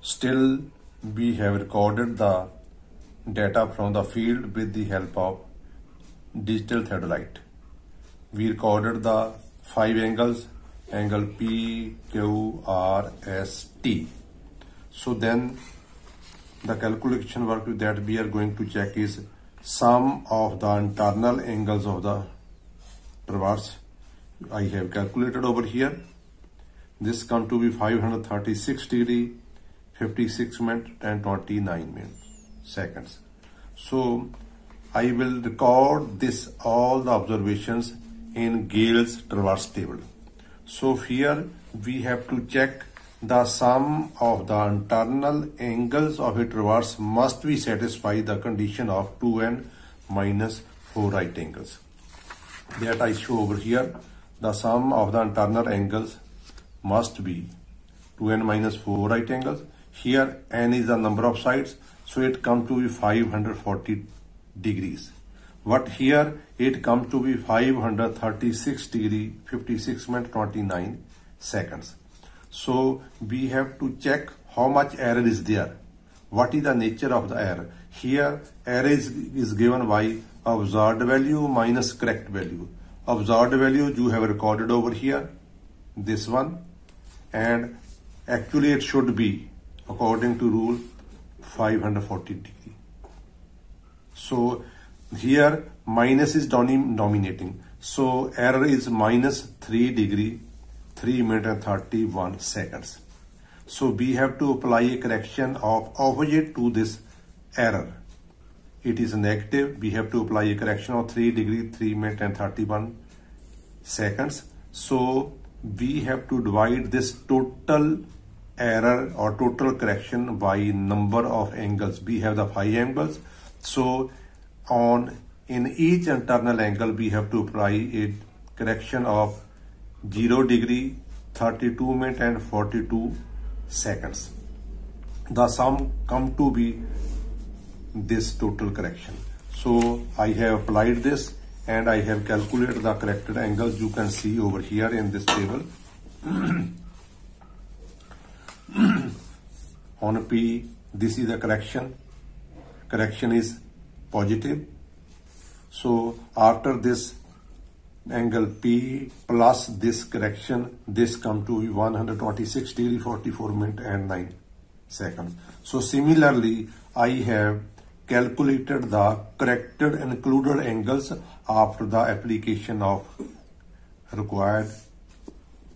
Still, we have recorded the data from the field with the help of digital theodolite. We recorded the 5 angles, angle P, Q, R, S, T. So then the calculation work that we are going to check is sum of the internal angles of the traverse. I have calculated over here. This come to be 536 degree, 56 minutes and 29 seconds. So I will record this all the observations in Gale's traverse table. So here we have to check the sum of the internal angles of a traverse must be satisfy the condition of 2n minus 4 right angles. That I show over here. The sum of the internal angles must be 2n minus 4 right angles. Here n is the number of sides, so it comes to be 540 degrees. But here it comes to be 536 degree, 56 minutes 29 seconds. So we have to check how much error is there. What is the nature of the error? Here error is given by observed value minus correct value. Observed value you have recorded over here, this one, and actually it should be according to rule 540 degree. So here minus is dominating. So error is minus 3 degree, 3 minutes and 31 seconds. So we have to apply a correction of opposite to this error. It is negative. We have to apply a correction of 3 degree, 3 minutes and 31 seconds. So we have to divide this total error or total correction by number of angles. We have the 5 angles. So in each internal angle we have to apply a correction of 0 degree, 32 minutes and 42 seconds. The sum come to be this total correction. So I have applied this and I have calculated the corrected angles. You can see over here in this table. On P, this is the correction. Correction is positive. So after this angle P plus this correction, this come to be 126 degree, 44 minutes and 9 seconds. So similarly, I have calculated the corrected and included angles after the application of required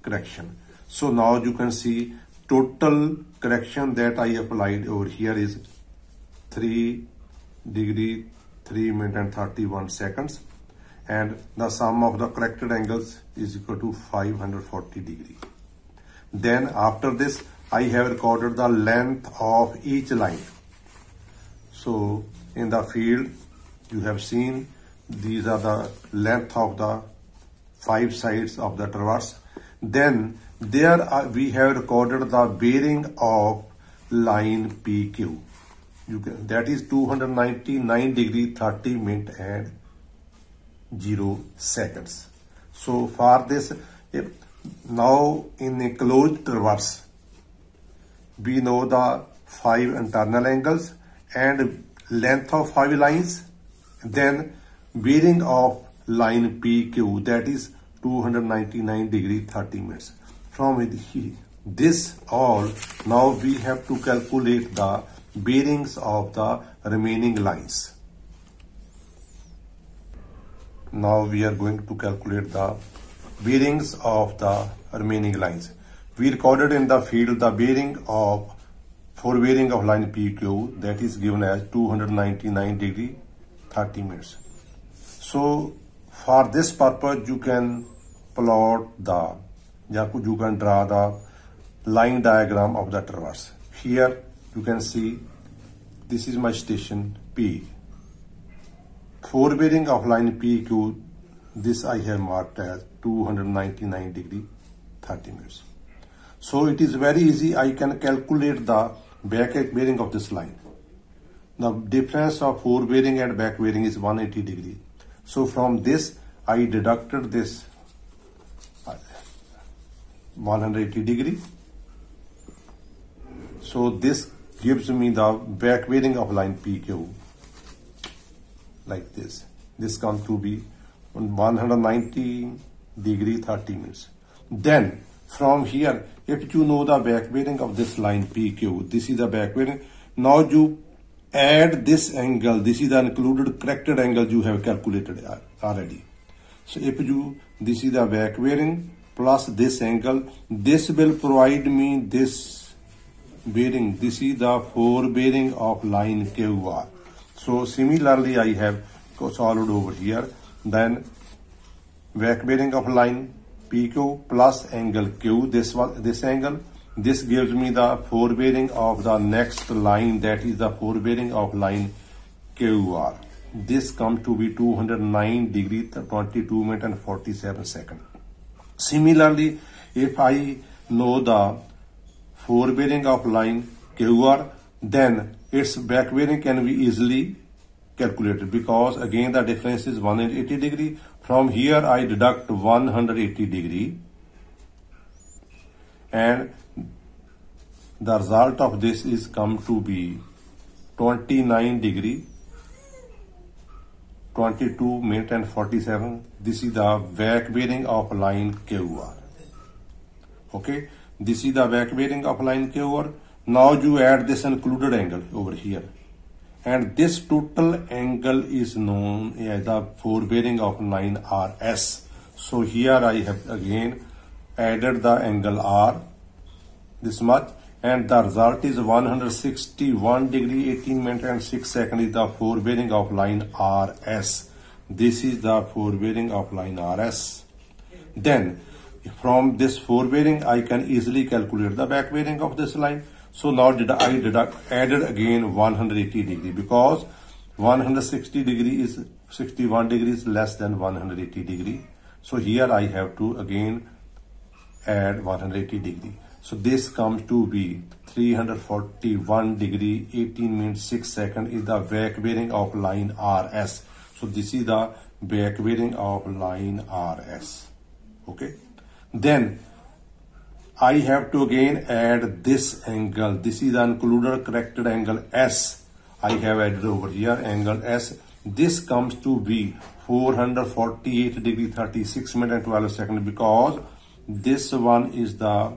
correction. So now you can see total correction that I applied over here is 3 degree, 3 minutes and 31 seconds. And the sum of the corrected angles is equal to 540 degree. Then after this, I have recorded the length of each line. So in the field, you have seen these are the length of the 5 sides of the traverse. Then we have recorded the bearing of line PQ. That is 299 degree, 30 minutes and 0 seconds. So for this, now in a closed traverse, we know the 5 internal angles and length of 5 lines, then bearing of line PQ, that is 299 degree 30 minutes. From this all, now we have to calculate the bearings of the remaining lines. Now we are going to calculate the bearings of the remaining lines. We recorded in the field the bearing of bearing of line PQ, that is given as 299 degree 30 minutes. So for this purpose you can plot you can draw the line diagram of the traverse. Here you can see this is my station P. Bearing of line PQ, this I have marked as 299 degree 30 minutes. So it is very easy. I can calculate the back bearing of this line. The difference of bearing and back bearing is 180 degree. So from this I deducted this 180 degree. So this gives me the back bearing of line PQ like this. This comes to be 190 degree 30 minutes. Then from here, if you know the back bearing of this line PQ, this is the back bearing. Now you add this angle. This is the included corrected angle you have calculated already. So if you, this is the back bearing plus this angle, this will provide me this bearing. This is the forebearing of line QR. So similarly, I have solved over here. Then back bearing of line PQ plus angle Q, this angle, this gives me the forebearing of the next line, that is the forebearing of line QR. This comes to be 209 degree 22 minutes and 47 seconds. Similarly, if I know the forebearing of line QR, then its back bearing can be easily calculated, because again the difference is 180 degree. From here I deduct 180 degree, and the result of this is come to be 29 degree 22 minutes and 47. This is the back bearing of line QR. Okay, this is the back bearing of line QR. Now you add this included angle over here, and this total angle is known as the forebearing of line RS. So here I have again added the angle R, this much, and the result is 161 degree 18 minutes and 6 seconds is the forebearing of line RS. This is the forebearing of line RS. Then from this forebearing I can easily calculate the back bearing of this line. So now added again 180 degree, because 160 degree is 61 degrees less than 180 degree. So here I have to again add 180 degree. So this comes to be 341 degree 18 minutes 6 seconds is the back bearing of line RS. So this is the back bearing of line RS. Okay. Then I have to again add this angle. This is the included corrected angle S. I have added over here angle S. This comes to be 448 degree 36 minutes and 12 seconds, because this one is the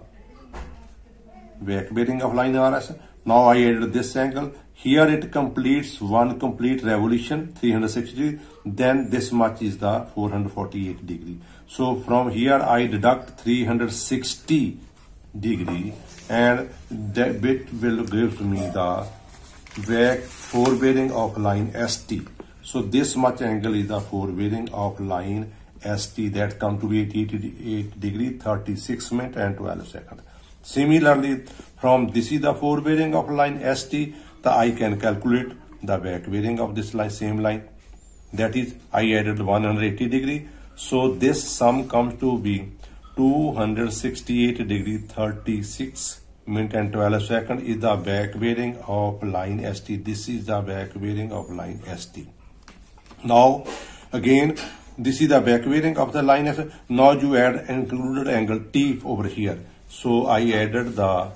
back bearing of line RS. Now I added this angle. Here it completes one complete revolution, 360 degree. Then this much is the 448 degree. So from here I deduct 360 degree, and that bit will give me the back forebearing of line ST. So this much angle is the forebearing of line ST, that come to be 88 degree 36 minutes and 12 seconds. Similarly, from this is the forebearing of line ST, I can calculate the back bearing of this line, same line, that is I added 180 degree. So this sum comes to be 268 degree 36 minutes and 12 seconds is the back bearing of line ST. This is the back bearing of line ST. Now again, this is the back bearing of the line ST. Now you add included angle T over here. So I added the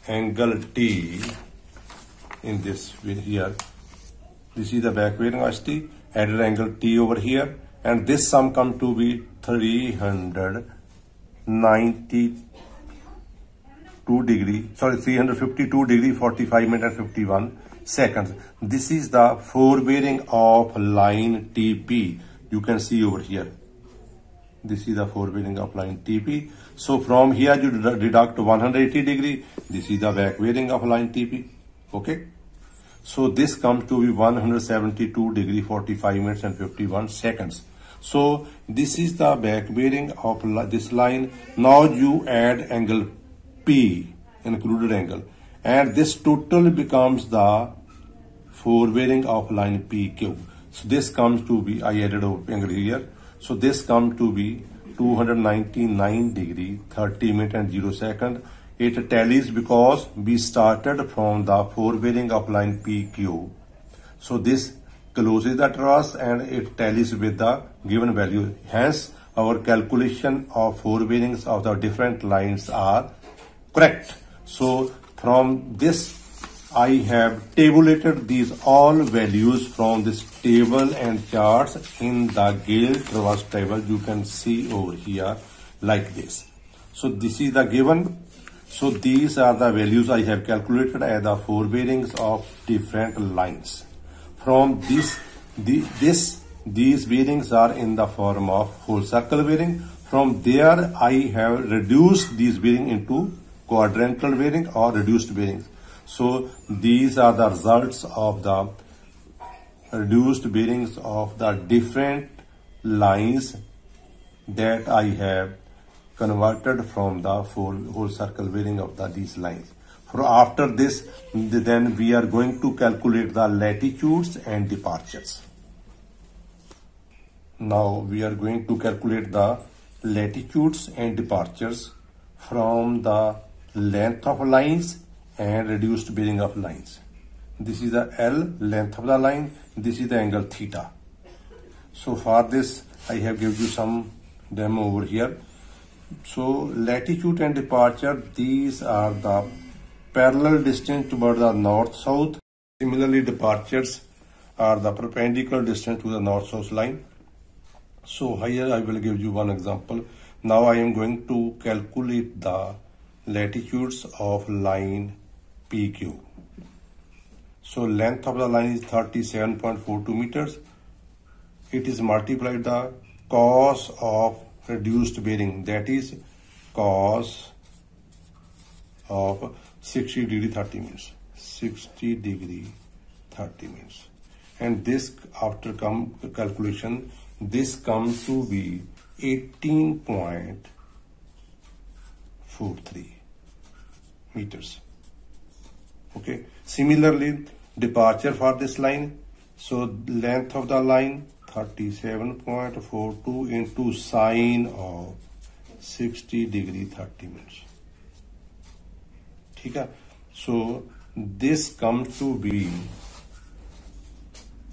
angle T in this here. This is the back bearing of ST. Added angle T over here, and this sum come to be 352 degree 45 minutes and 51 seconds. This is the forebearing of line TP. You can see over here. This is the forebearing of line TP. So from here you deduct 180 degree. This is the back bearing of line TP. Okay. So this comes to be 172 degree 45 minutes and 51 seconds. So this is the back bearing of this line. Now you add angle P, included angle, and this total becomes the forebearing of line PQ. So this comes to be, I added angle here. So this comes to be 299 degree 30 minutes and 0 seconds. It tallies because we started from the forebearing of line PQ. So this closes the truss and it tallies with the given value. Hence, our calculation of forebearings of the different lines are correct. So From this, I have tabulated these all values from this table and charts in the Gale-Traverse table. You can see over here like this. So this is the given. So these are the values I have calculated as the 4 bearings of different lines. From these bearings are in the form of whole circle bearing. From there, I have reduced these bearings into quadrantal bearing or reduced bearings. So these are the results of the reduced bearings of the different lines that I have converted from the whole circle bearing of these lines. For after this, then we are going to calculate the latitudes and departures. Now we are going to calculate the latitudes and departures from the length of lines and reduced bearing of lines. This is the L, length of the line. This is the angle theta. So for this, I have given you some demo over here. So latitude and departure, these are the parallel distance toward the north-south. Similarly, departures are the perpendicular distance to the north-south line. So here I will give you one example. Now I am going to calculate the latitudes of line PQ. So length of the line is 37.42 meters. It is multiplied the cos of reduced bearing, that is cos of 60 degree 30 minutes. 60 degree 30 minutes. And this after calculation, this comes to be 18.43 meters. Okay. Similarly, departure for this line. So length of the line 37.42 into sine of 60 degree 30 minutes. Okay. So this comes to be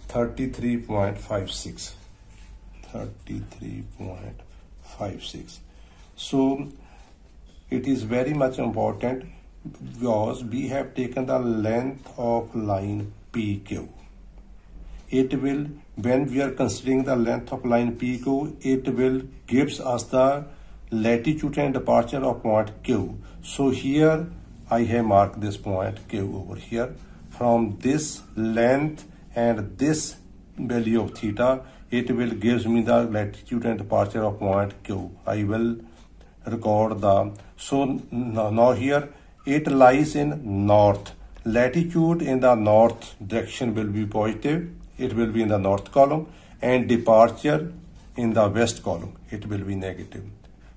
33.56. 33.56. So it is very much important because we have taken the length of line PQ. It will, when we are considering the length of line PQ, it will gives us the latitude and departure of point Q. So here I have marked this point Q over here. From this length and this value of theta, it will gives me the latitude and departure of point Q. I will record the, so now here it lies in north. Latitude in the north direction will be positive. It will be in the north column, and departure in the west column, it will be negative.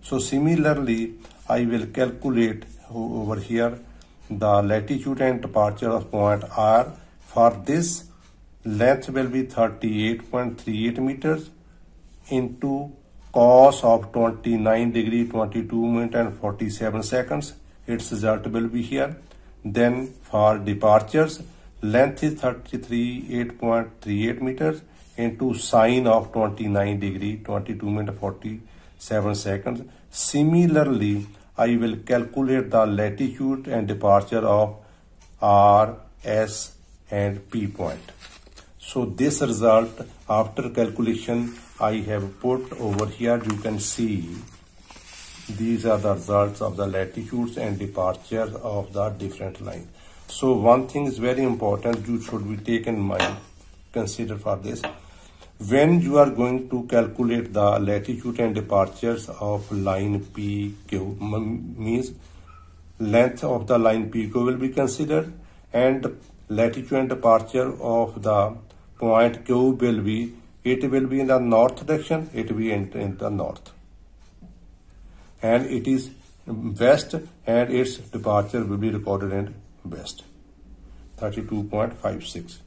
So similarly, I will calculate over here the latitude and departure of point R. For this, length will be 38.38 meters into cos of 29 degree 22 minutes and 47 seconds. Its result will be here. Then for departures, length is 38.38 meters into sine of 29 degree 22 minutes 47 seconds. Similarly, I will calculate the latitude and departure of R, S and P point. So this result after calculation I have put over here. You can see these are the results of the latitudes and departures of the different lines. So one thing is very important, you should be taken in mind, consider for this. When you are going to calculate the latitude and departures of line PQ, means length of the line PQ will be considered, and latitude and departure of the point Q will be, it will be in the north direction, it will be in the north. And it is west, and its departure will be recorded in west, 32.56.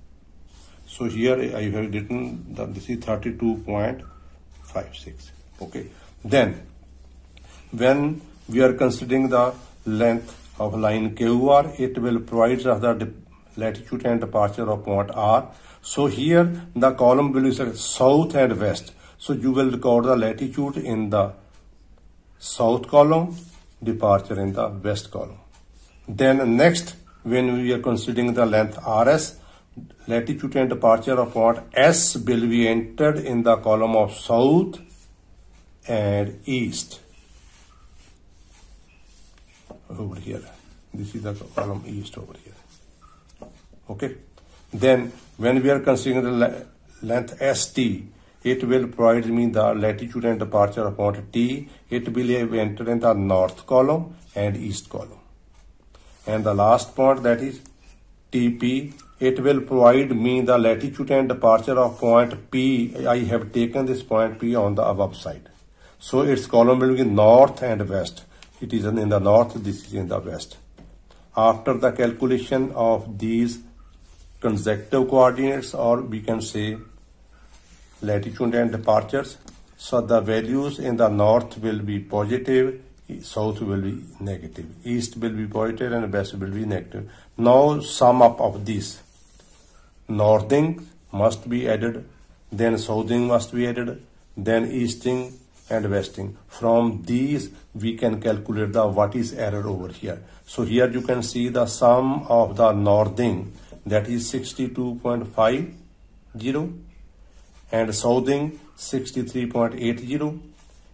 So here I have written that this is 32.56. Okay. Then when we are considering the length of line QR, it will provide us the latitude and departure of point R. So here the column will be south and west. So you will record the latitude in the south column, departure in the west column. Then next, when we are considering the length RS, latitude and departure of point S will be entered in the column of south and east. Over here, this is the column east over here. Okay. Then when we are considering the length ST, it will provide me the latitude and departure of point T. It will have entered in the north column and east column. And the last point, that is TP, it will provide me the latitude and departure of point P. I have taken this point P on the above side. So its column will be north and west. It is in the north, this is in the west. After the calculation of these consecutive coordinates, or we can say latitude and departures, so the values in the north will be positive, south will be negative, east will be positive and west will be negative. Now sum up of these. Northing must be added, then southing must be added, then easting and westing. From these we can calculate the what is error over here. So here you can see the sum of the northing, that is 62.50, and southing 63.80,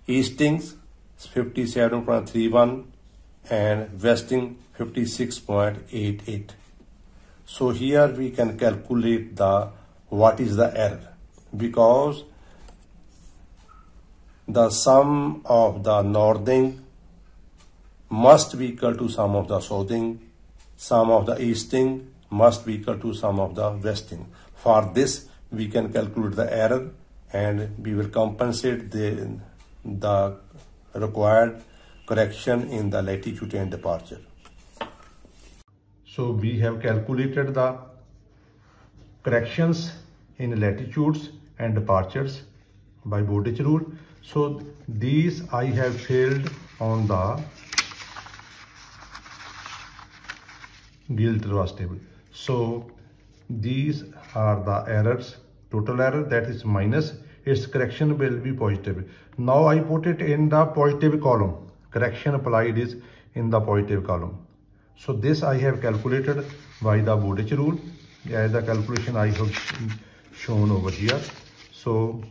eastings 57.31, and westing 56.88. So here we can calculate the what is the error, because the sum of the northing must be equal to sum of the southing, sum of the easting must be equal to sum of the westing. For this we can calculate the error and we will compensate the required correction in the latitude and departure. So we have calculated the corrections in latitudes and departures by Bowditch rule. So these I have filled on the Gillt-Ross table. So these are the errors. Total error, that is minus, its correction will be positive. Now I put it in the positive column. Correction applied is in the positive column. So this I have calculated by the Bowditch rule, as the calculation I have shown over here. So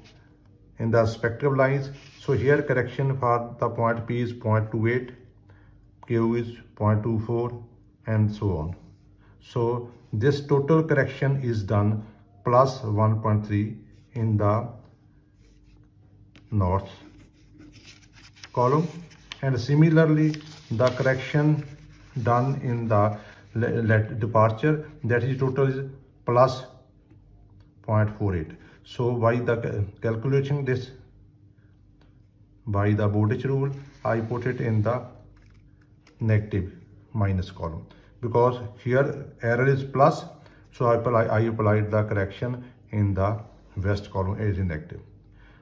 in the respective lines, so here correction for the point P is 0.28, Q is 0.24, and so on. So this total correction is done plus 1.3 in the north column, and similarly the correction done in the departure, that is total is plus 0.48. So by the calculation this by the Bowditch rule, I put it in the negative minus column, because here error is plus, so I applied the correction in the west column as negative.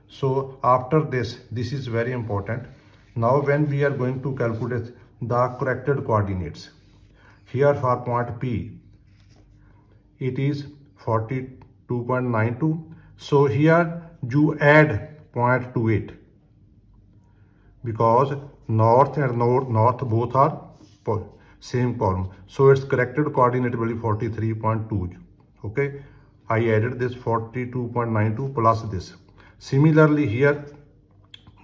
So after this is very important. Now when we are going to calculate the corrected coordinates, here for point P it is 42.92. so here you add 0.28, because north and north both are same column, so its corrected coordinate will be 43.2. okay, I added this 42.92 plus this. Similarly here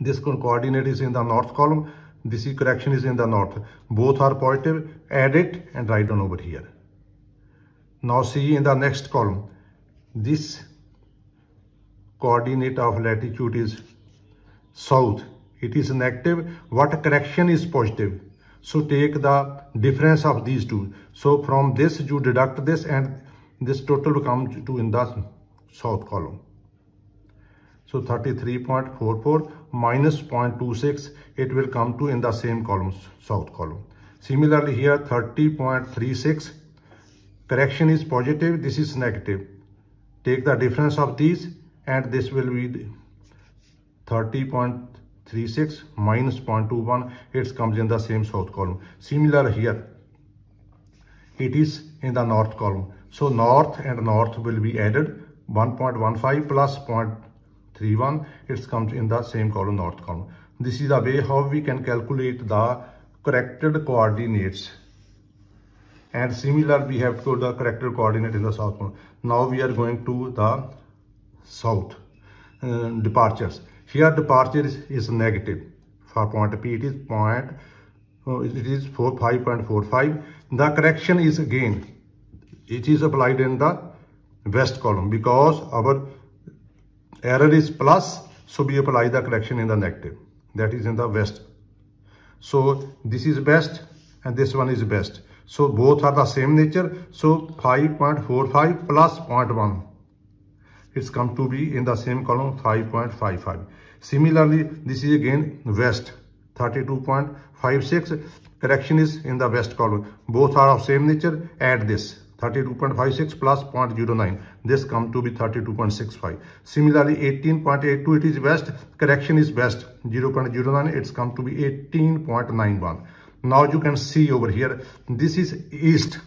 this coordinate is in the north column, this correction is in the north, both are positive, add it and write down over here. Now see in the next column, this coordinate of latitude is south, it is negative, what correction is positive, so take the difference of these two. So from this you deduct this, and this total will come to in the south column. So 33.44 minus 0.26, it will come to in the same column, south column. Similarly here 30.36, correction is positive, this is negative. Take the difference of these, and this will be 30.36 minus 0.21, it comes in the same south column. Similar here, it is in the north column. So north and north will be added, 1.15 plus 0.31, it comes in the same column, north column. This is the way how we can calculate the corrected coordinates and similar we have to the corrected coordinate in the south pole. Now we are going to the south departures. Here departure is negative for point P. It is 5.45. The correction is again, it is applied in the west column because our error is plus, so we apply the correction in the negative, that is in the west. So this is best and this one is best, so both are the same nature. So 5.45 plus 0.1, it's come to be in the same column 5.55. Similarly, this is again west 32.56, correction is in the west column, both are of same nature. Add this 32.56 plus 0.09, this come to be 32.65. Similarly 18.82, it is west, correction is west 0.09, it's come to be 18.91. Now you can see over here, this is east.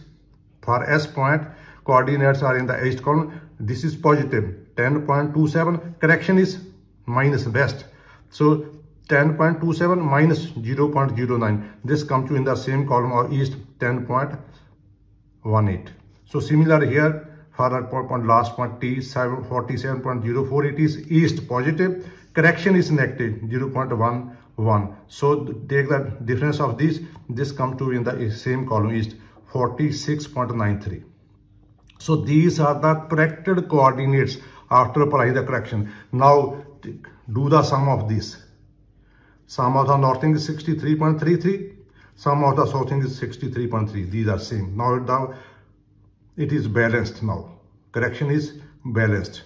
For S point, coordinates are in the east column. This is positive 10.27, correction is minus west, so 10.27 minus 0.09, this comes to in the same column or east 10.18. So similar here for our point, last point T 47.04, it is east positive, correction is negative 0.11. So take the difference of this comes to in the same column east 46.93. So these are the corrected coordinates after applying the correction. Now do the sum of these. Sum of the northing is 63.33, sum of the southing is 63.3. These are same. Now it is balanced now. Correction is balanced.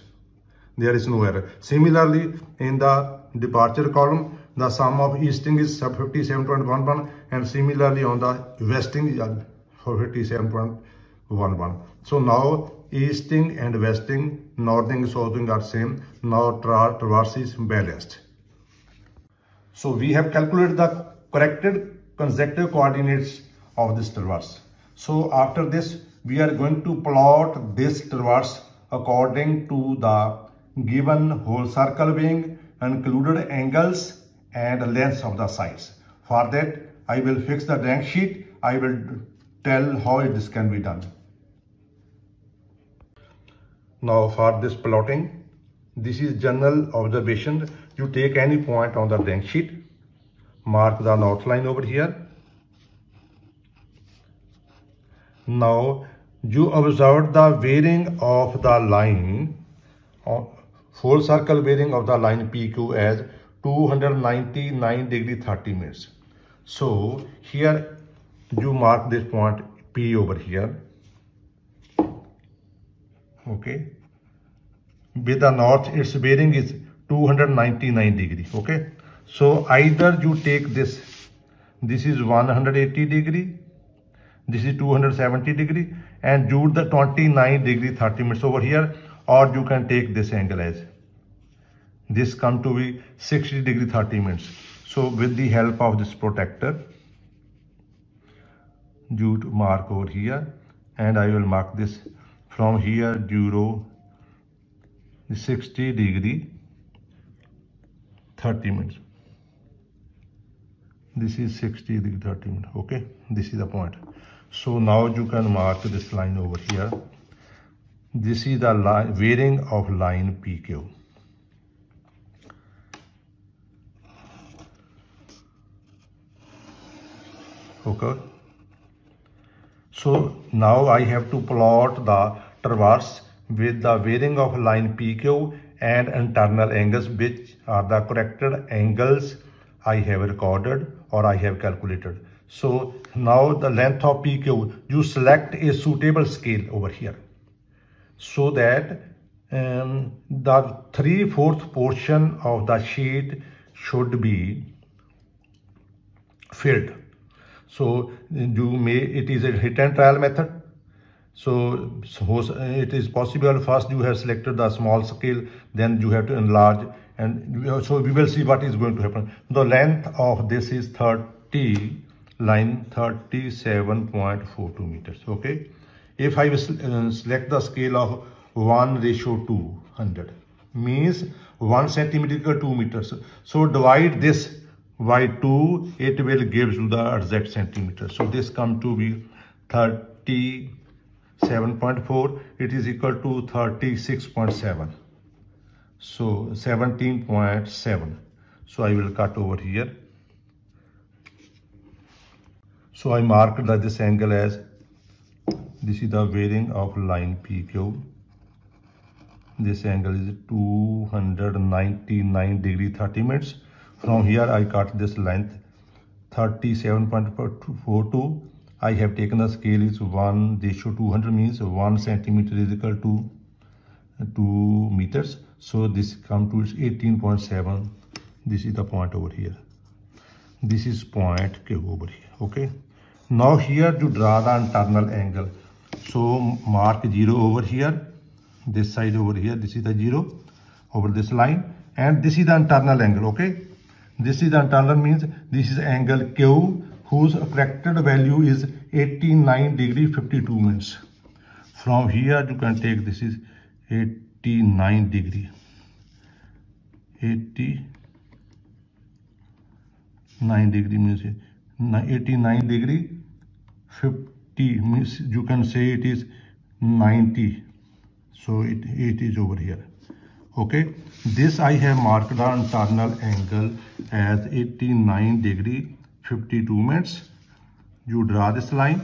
There is no error. Similarly, in the departure column, the sum of easting is 57.11, and similarly on the westing is 57.11. So now easting and westing, northing, southing are same. Now traverse is balanced. So we have calculated the corrected consecutive coordinates of this traverse. So after this, we are going to plot this traverse according to the given whole circle being included angles and lengths of the sides. For that, I will fix the drawing sheet. I will tell how this can be done. Now for this plotting, this is general observation. You take any point on the drawing sheet, mark the north line over here. Now you observe the bearing of the line, full circle bearing of the line PQ as 299 degree 30 minutes. So here you mark this point P over here. Okay, with the north, its bearing is 299 degree. Okay, so either you take this is 180 degree, this is 270 degree, and do the 29 degree 30 minutes over here, or you can take this angle as this come to be 60 degree 30 minutes. So with the help of this protractor, you mark over here, and I will mark this from here duro 60 degree 30 minutes. This is 60 degree 30 minutes. Okay, this is the point. So now you can mark this line over here. This is the line, bearing of line PQ. Okay. So now I have to plot the traverse with the bearing of line PQ and internal angles, which are the corrected angles I have recorded or I have calculated. So now the length of PQ, you select a suitable scale over here, so that the 3/4 portion of the sheet should be filled. So it is a hit and trial method. So it is possible first you have selected the small scale, then you have to enlarge, and so we will see what is going to happen. The length of this is 37.42 meters. Okay, if I select the scale of 1:200, means 1 centimeter equal to 2 meters. So divide this by 2, it will give you the exact centimeter. So this come to be 37.4, it is equal to 36.7. So 17.7. So I will cut over here. So I marked that this angle as, this is the bearing of line PQ. This angle is 299 degree 30 minutes. From here I cut this length 37.42. I have taken the scale is 1:200, means 1 centimeter is equal to 2 meters. So this comes to 18.7. This is the point over here. This is point Q over here. Okay. Now here you draw the internal angle. So mark 0 over here. This side over here. This is the 0 over this line. And this is the internal angle. Okay. This is the internal, means this is angle Q, whose corrected value is 89 degree 52 minutes. From here you can take, this is 89 degree. 89 degree means 89 degree 50 means you can say it is 90. So it is over here. Okay, this I have marked the internal angle as 89 degree 52 minutes. You draw this line.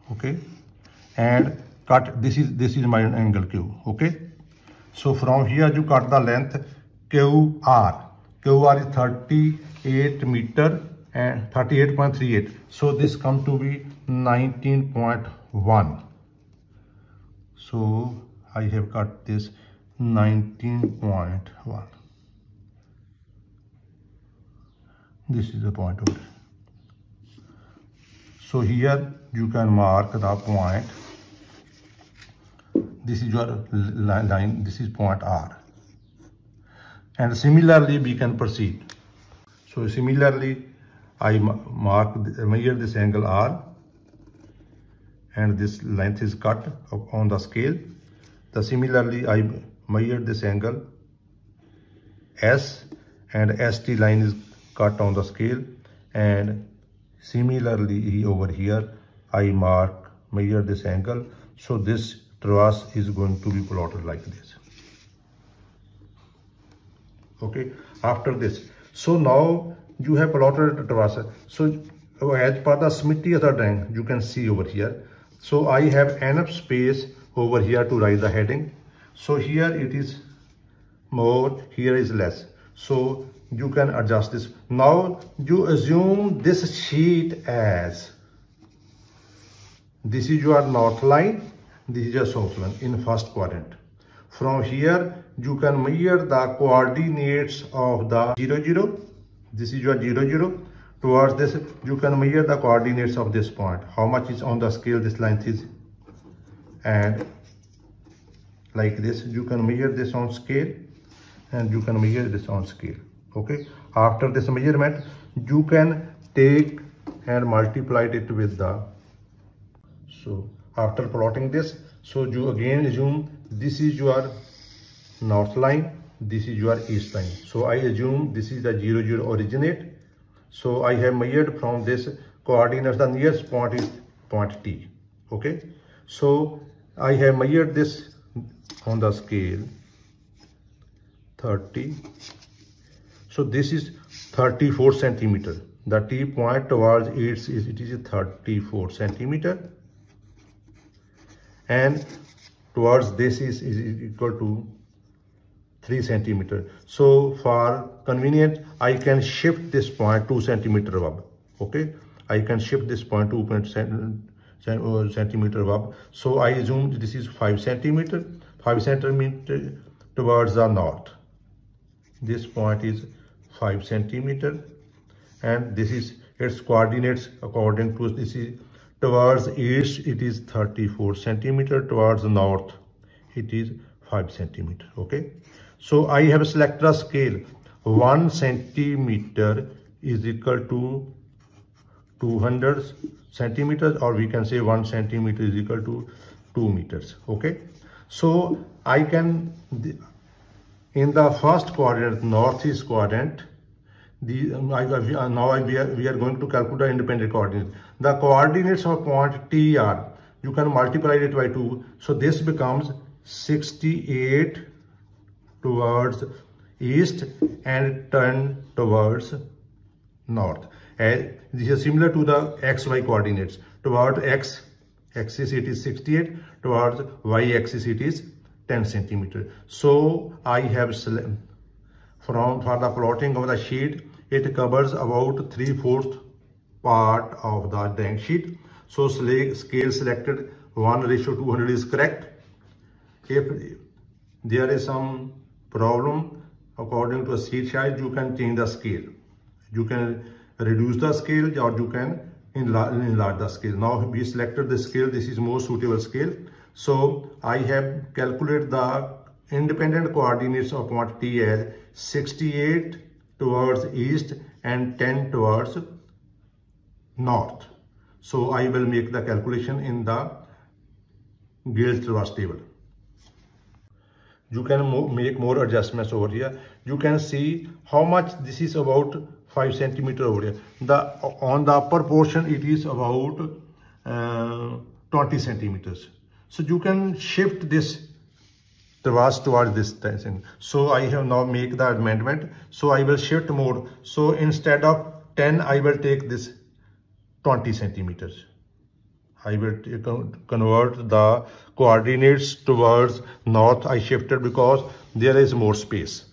Okay, and cut, this is my angle Q. Okay, so from here you cut the length QR. QR is 38 meter and 38.38. So this comes to be 19.1. So I have cut this 19.1. This is the point over here. So here you can mark the point. This is your line, this is point R. And similarly we can proceed. So similarly I measure this angle R, and this length is cut on the scale. Similarly I measure this angle S, and ST line is cut on the scale. And similarly over here I measure this angle. So this truss is going to be plotted like this. Okay, after this, so now you have plotted the truss. So as per the Smithy method rank, you can see over here. So I have enough space over here to write the heading. So here it is more, here is less. So you can adjust this. Now you assume this sheet as, this is your north line, this is your south line in first quadrant. From here you can measure the coordinates of the 0, 0. This is your 0, 0. Towards this you can measure the coordinates of this point. How much is on the scale this length is. And like this you can measure this on scale, and you can measure this on scale. Okay, after this measurement you can take and multiply it with the, so after plotting this, so you again assume this is your north line, this is your east line. So I assume this is the 0, 0 originate. So I have measured from this coordinates, the nearest point is point T. Okay, so I have measured this on the scale 30. So this is 34 centimeter. The T point towards it is 34 centimeter, and towards this is equal to 3 centimeter. So for convenient, I can shift this point 2 centimeter above. Okay, I can shift this point 2 centimeter above. So I assume this is 5 centimeter. 5 centimeter towards the north. This point is 5 centimeter, and this is its coordinates according to this is towards east it is 34 centimeter, towards the north it is 5 centimeter. Okay, so I have selected a scale. 1 centimeter is equal to 200 centimeters, or we can say 1 centimeter is equal to 2 meters. Okay, so I can, in the first quadrant, northeast quadrant, we are going to calculate the independent coordinates. The coordinates of point T are, you can multiply it by 2. So this becomes 68 towards east and 10 towards north. And this is similar to the XY coordinates. Toward X axis it is 68, towards Y axis it is 10 centimeter. So I have for the plotting of the sheet, it covers about 3/4 part of the drawing sheet. So scale selected 1:200 is correct. If there is some problem according to a sheet size, you can change the scale. You can reduce the scale or you can enlarge the scale. Now we selected the scale. This is more suitable scale. So I have calculated the independent coordinates of point T as 68 towards east and 10 towards north. So I will make the calculation in the Gales traverse table. You can make more adjustments over here. You can see how much this is about 5 centimeter over here. On the upper portion it is about 20 centimeters. So you can shift this traverse towards this direction. So I have now make the amendment. So I will shift more. So instead of 10, I will take this 20 centimeters. I will convert the coordinates towards north. I shifted because there is more space.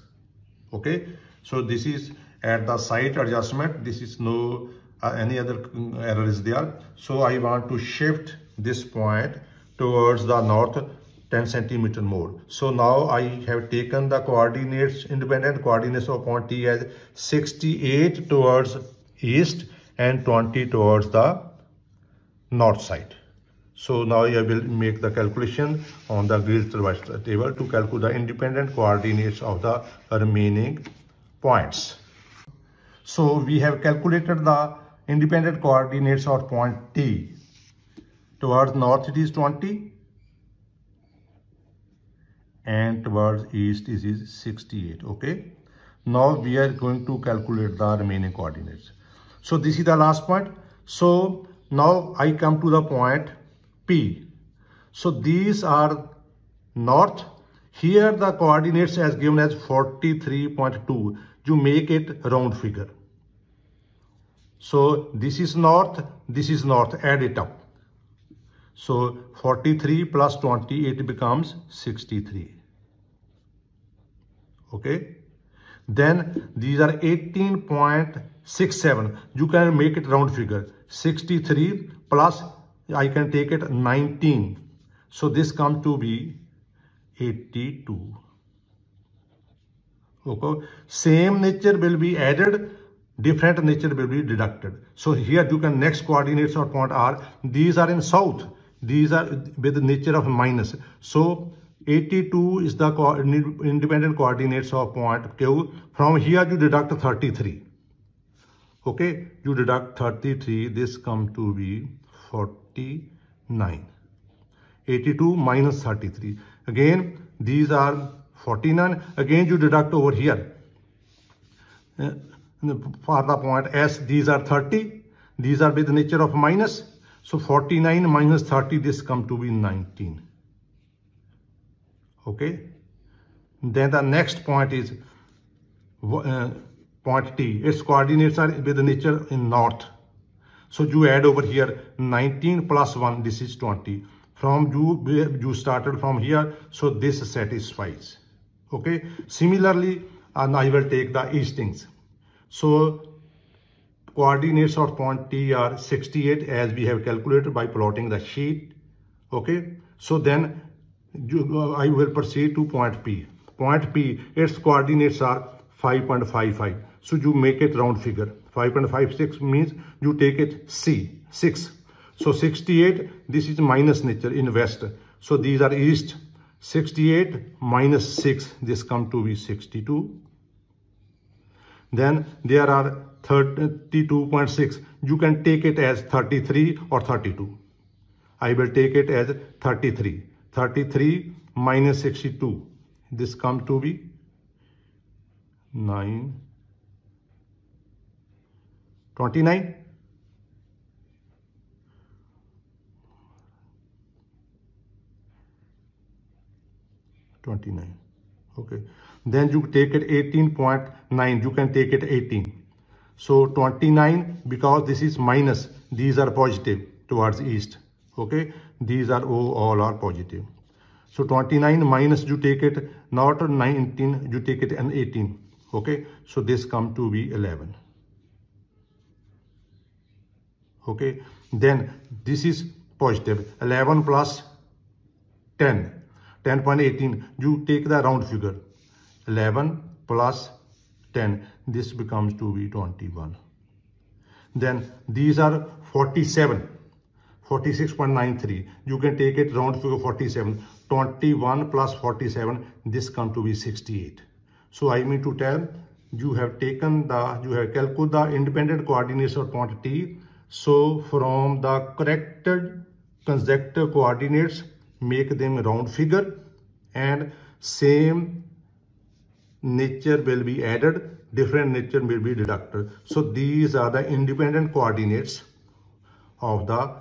Okay. So this is at the site adjustment. This is no any other error is there. So I want to shift this point towards the north 10 centimeter more. So now I have taken the coordinates, independent coordinates of point T as 68 towards east and 20 towards the north side. So now I will make the calculation on the Gales traverse table to calculate the independent coordinates of the remaining points. So we have calculated the independent coordinates of point T. Towards north it is 20 and towards east it is 68. Okay. Now we are going to calculate the remaining coordinates. So this is the last point. So now I come to the point P. So these are north. Here the coordinates as given as 43.2. You make it round figure. So this is north, add it up. So 43 plus 20, it becomes 63. Okay. Then these are 18.67. You can make it round figure. 63 plus, I can take it 19. So this comes to be 82. Okay. Same nature will be added, different nature will be deducted. So here you can next coordinates or point are, these are in south. These are with the nature of minus. So 82 is the independent coordinates of point Q. From here you deduct 33. Okay, you deduct 33. This comes to be 49. 82 minus 33. Again, these are 49. Again, you deduct over here. For the point S, these are 30. These are with the nature of minus. So 49 minus 30, this comes to be 19. Okay. Then the next point is point T. Its coordinates are with the nature in north. So you add over here 19 plus 1, this is 20. From you started from here, so this satisfies. Okay. Similarly, and I will take the eastings. So coordinates of point T are 68 as we have calculated by plotting the sheet. Okay. So then I will proceed to point P. Point P, its coordinates are 5.55. So you make it round figure. 5.56 means you take it 6. So 68, this is minus nature in west. So these are east. 68 minus 6, this comes to be 62. Then there are 32.6. You can take it as 33 or 32. I will take it as 33. 33 minus 62. This comes to be 9. 29. Okay. Then you take it 18.9. You can take it 18. So 29, because this is minus, these are positive towards east. Okay. These are all are positive. So 29 minus, you take it not 19, you take it an 18. Okay. So this come to be 11. Okay. Then this is positive. 11 plus 10. 10.18, you take the round figure. 11 plus 10, this becomes to be 21. Then these are 47, 46.93. You can take it round figure 47. 21 plus 47, this come to be 68. So I mean to tell, you have calculated the independent coordinates of point T. So from the corrected consecutive coordinates, make them round figure and same nature will be added, different nature will be deducted. So these are the independent coordinates of the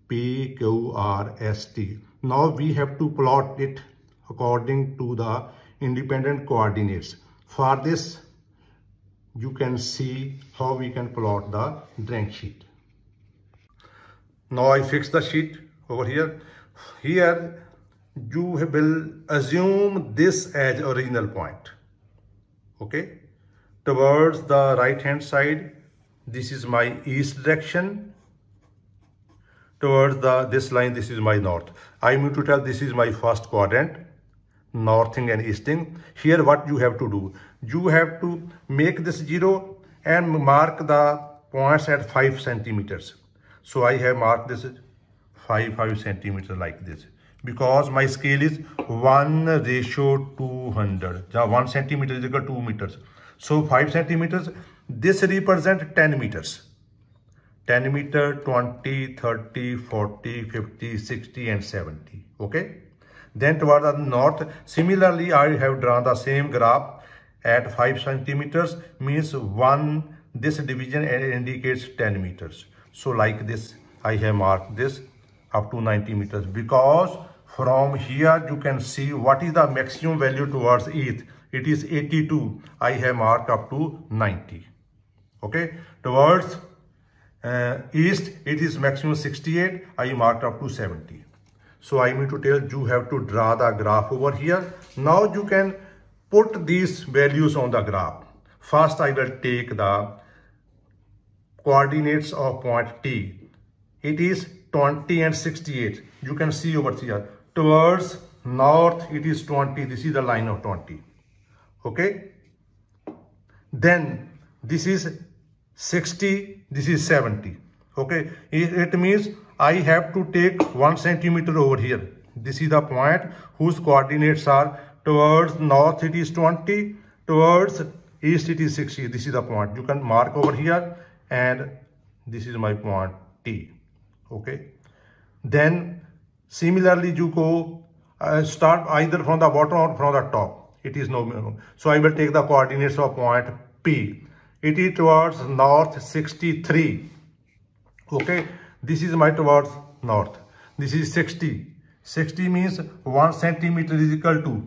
P, Q, R, S, T. Now we have to plot it according to the independent coordinates. For this, you can see how we can plot the drawing sheet. Now I fix the sheet over here. Here you will assume this as original point. Okay. Towards the right hand side, this is my east direction. Towards this line, this is my north. I mean to tell, this is my first quadrant, northing and easting. Here what you have to do, you have to make this 0 and mark the points at 5 centimeters. So I have marked this 5 centimeters like this, because my scale is 1:200. 1 centimeter is equal to 2 meters. So 5 centimeters, this represents 10 meters. 10 meter, 20, 30, 40, 50, 60 and 70. Okay. Then toward the north, similarly, I have drawn the same graph at 5 centimeters, means this division indicates 10 meters. So like this, I have marked this up to 90 meters, because from here you can see what is the maximum value towards east. It is 82. I have marked up to 90. Okay. Towards east, it is maximum 68. I marked up to 70. So I mean to tell, you have to draw the graph over here. Now you can put these values on the graph. First, I will take the coordinates of point T. It is 20 and 68. You can see over here. Towards north, it is 20. This is the line of 20. Okay. Then this is 60. This is 70. Okay. It means I have to take 1 centimeter over here. This is the point whose coordinates are towards north, it is 20. Towards east, it is 60. This is the point. You can mark over here, and this is my point T. Okay. Then similarly, you go start either from the bottom or from the top. It is no minimum. So I will take the coordinates of point P. It is towards north 63. Okay. This is my towards north. This is 60. 60 means 1 centimeter is equal to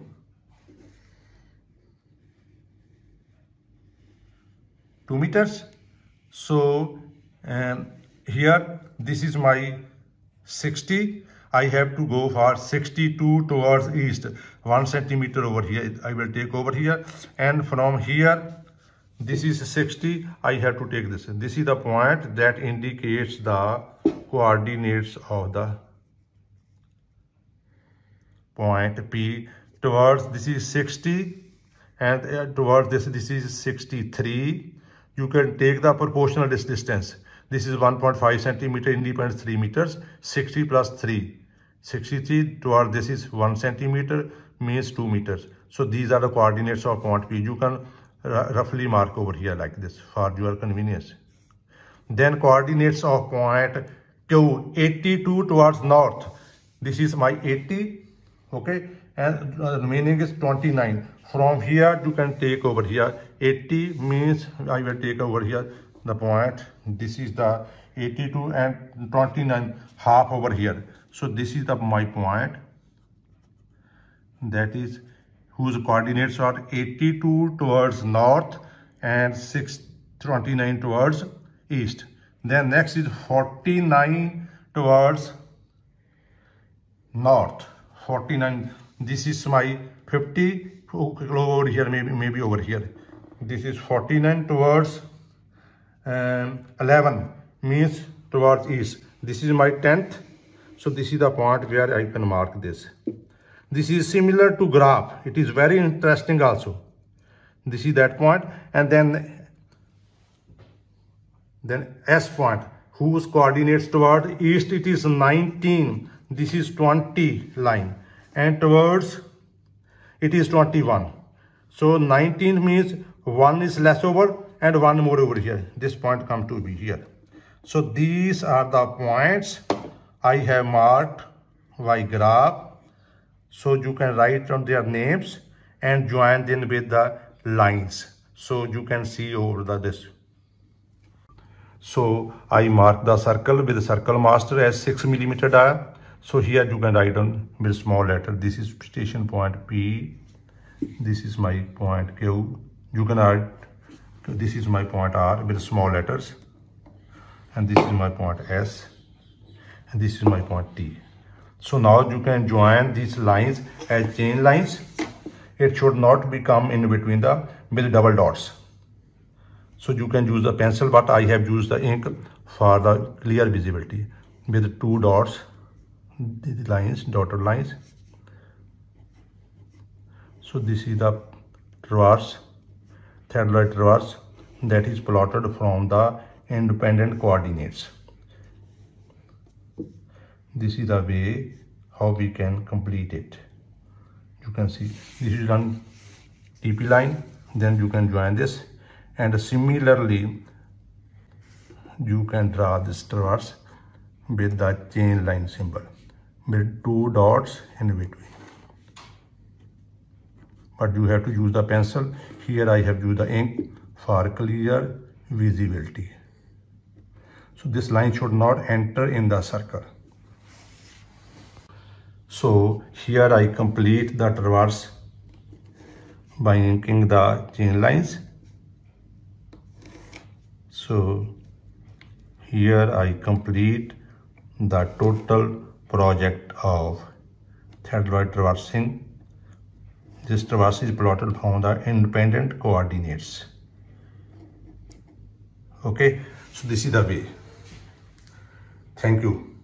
2 meters. So here, this is my 60. I have to go for 62 towards east. 1 centimeter over here, I will take over here. And from here, this is 60. I have to take this. This is the point that indicates the coordinates of the point P. Towards this is 60, and towards this is 63. You can take the proportional distance. This is 1.5 centimeter, independence 3 meters. 60 plus 3. 63 toward this is 1 centimeter, means 2 meters. So these are the coordinates of point P. You can roughly mark over here like this for your convenience. Then coordinates of point Q, 82 towards north. This is my 80. Okay. And the remaining is 29. From here, you can take over here. 80 means I will take over here the point. This is the 82 and 29 half over here. So this is my point. That is whose coordinates are 82 towards north and 629 towards east. Then next is 49 towards north. 49. This is my 50 over here, maybe over here. This is 49 towards 11 means towards east. This is my 10th. So this is the point where I can mark this. This is similar to graph. It is very interesting also. This is that point, and then S point, whose coordinates toward east, it is 19. This is 20 line, and towards it is 21. So 19 means 1 is less over and 1 more over here. This point come to be here. So these are the points I have marked by graph. So you can write down their names and join them with the lines. So you can see over this. So I mark the circle with the circle master as 6 millimeter dial. So here you can write down with small letter. This is station point P. This is my point Q. You can add, this is my point R with small letters. And this is my point S. And this is my point T. So now you can join these lines as chain lines. It should not become in between with double dots. So you can use the pencil, but I have used the ink for the clear visibility with 2 dots, these lines, dotted lines. So this is the traverse, theodolite traverse that is plotted from the independent coordinates. This is the way how we can complete it. You can see this is one TP line, then you can join this, and similarly you can draw this traverse with the chain line symbol with 2 dots in between. But you have to use the pencil. Here I have used the ink for clear visibility. So this line should not enter in the circle. So here I complete the traverse by inking the chain lines. So here I complete the total project of theodolite traversing. This traverse is plotted from the independent coordinates. Okay, so this is the way. Thank you.